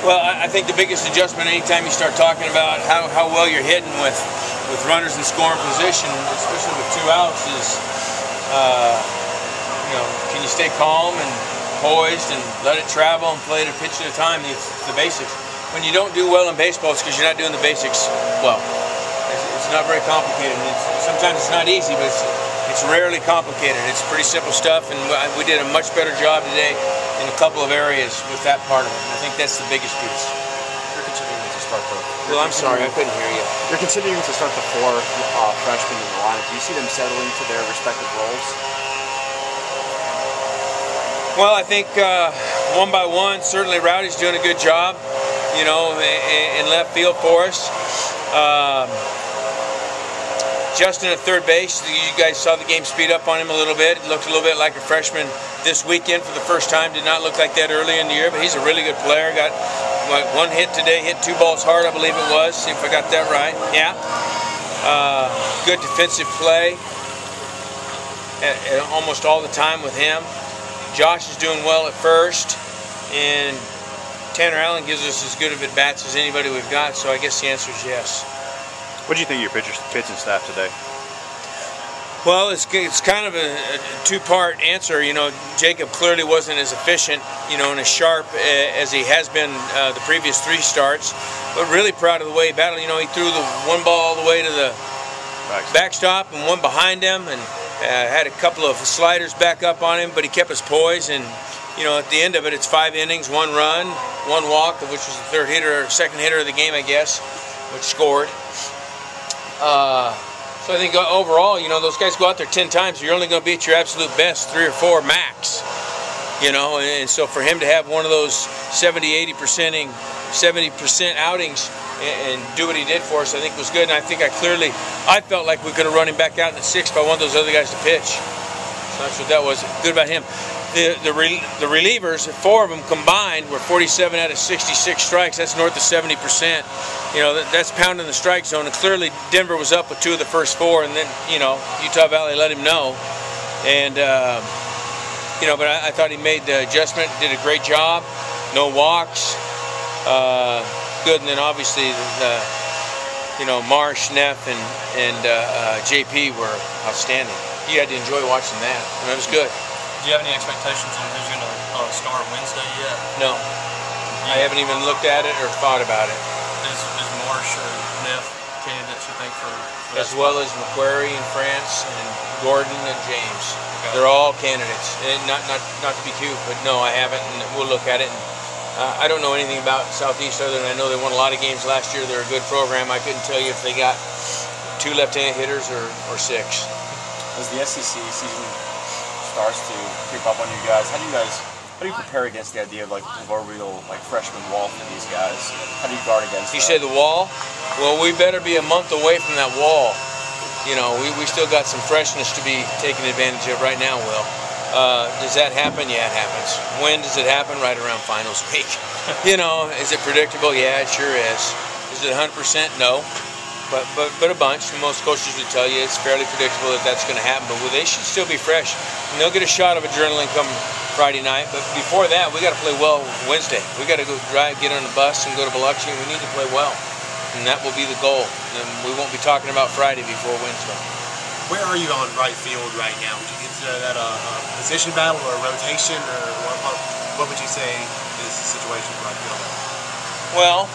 Well, I think the biggest adjustment anytime you start talking about how well you're hitting with runners in scoring position, especially with 2 outs, is can you stay calm and poised and let it travel and play it a pitch at a time? It's the basics. When you don't do well in baseball, it's because you're not doing the basics well. It's not very complicated. Sometimes it's not easy, but it's rarely complicated. It's pretty simple stuff, and we did a much better job today in a couple of areas with that part of it. I think that's the biggest piece. You're continuing to start the... Well, I'm sorry, I couldn't hear you. You're continuing to start the 4 freshmen in the lineup. Do you see them settling to their respective roles? Well, I think one by one, certainly Rowdy's doing a good job, in left field for us. Justin at third base, you guys saw the game speed up on him a little bit. It looked a little bit like a freshman this weekend for the first time. Did not look like that early in the year, but he's a really good player. Got 1 hit today, hit 2 balls hard, I believe it was. See if I got that right. Yeah. Good defensive play almost all the time with him. Josh is doing well at first, and Tanner Allen gives us as good of at-bats as anybody we've got, so I guess the answer is yes. What do you think of your pitching staff today? Well, it's kind of a 2-part answer. Jacob clearly wasn't as efficient, and as sharp as he has been the previous 3 starts. But really proud of the way he battled. He threw the 1 ball all the way to the backstop and 1 behind him, and had a couple of sliders back up on him, but he kept his poise. And at the end of it, it's 5 innings, 1 run, 1 walk, which was the 3rd hitter or 2nd hitter of the game, I guess, which scored. So I think overall, those guys go out there 10 times, you're only going to be at your absolute best 3 or 4 max. And so for him to have one of those 70% outings and do what he did for us, I think was good. And I think I felt like we could have run him back out in the 6th by one of those other guys to pitch. So that's what that was good about him. The relievers, 4 of them combined, were 47 out of 66 strikes. That's north of 70%. That's pounding the strike zone. And clearly Denver was up with 2 of the first 4, and then Utah Valley let him know. And but I thought he made the adjustment, did a great job. No walks, good. And then obviously Marsh, Neff, and JP were outstanding. You had to enjoy watching that. It was good. Do you have any expectations on who's going to start Wednesday yet? No. I haven't even looked at it or thought about it. Is Marsh or Neff candidates, you think, for as well as McQuarrie in France and Gordon and James. Okay. They're all candidates. And not to be cute, but no, I haven't, and we'll look at it. And, I don't know anything about Southeast other than I know they won a lot of games last year. They're a good program. I couldn't tell you if they got 2 left-handed hitters or 6. As the SEC season starts to creep up on you guys, how do you prepare against the idea of like proverbial freshman wall for these guys? How do you guard against that? You say the wall? Well, we better be a month away from that wall. We still got some freshness to be taken advantage of right now, Will. Does that happen? Yeah, it happens. When does it happen? Right around finals week. Is it predictable? Yeah, it sure is. Is it 100%? No. But a bunch. Most coaches would tell you it's fairly predictable that that's going to happen. But they should still be fresh. And they'll get a shot of adrenaline come Friday night. But before that, we got to play well Wednesday. We got to go drive, get on the bus, and go to Biloxi. And we need to play well. And that will be the goal. And we won't be talking about Friday before Wednesday. Where are you on right field right now? Would you consider that a position battle or a rotation, or what would you say is the situation with right field? Well,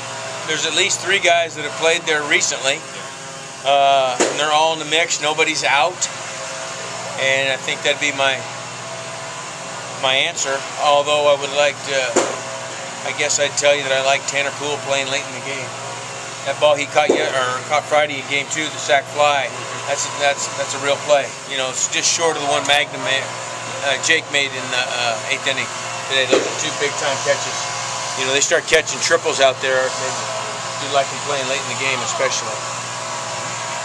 there's at least 3 guys that have played there recently. And they're all in the mix. Nobody's out. And I think that'd be my answer. Although I would like to, I guess I'd tell you that I like Tanner Poole playing late in the game. That ball he caught Friday in Game 2, the sac fly. That's a real play. It's just short of the one Magnum Jake made in the 8th inning today. Those are 2 big-time catches. They start catching triples out there. You'd like them playing late in the game, especially.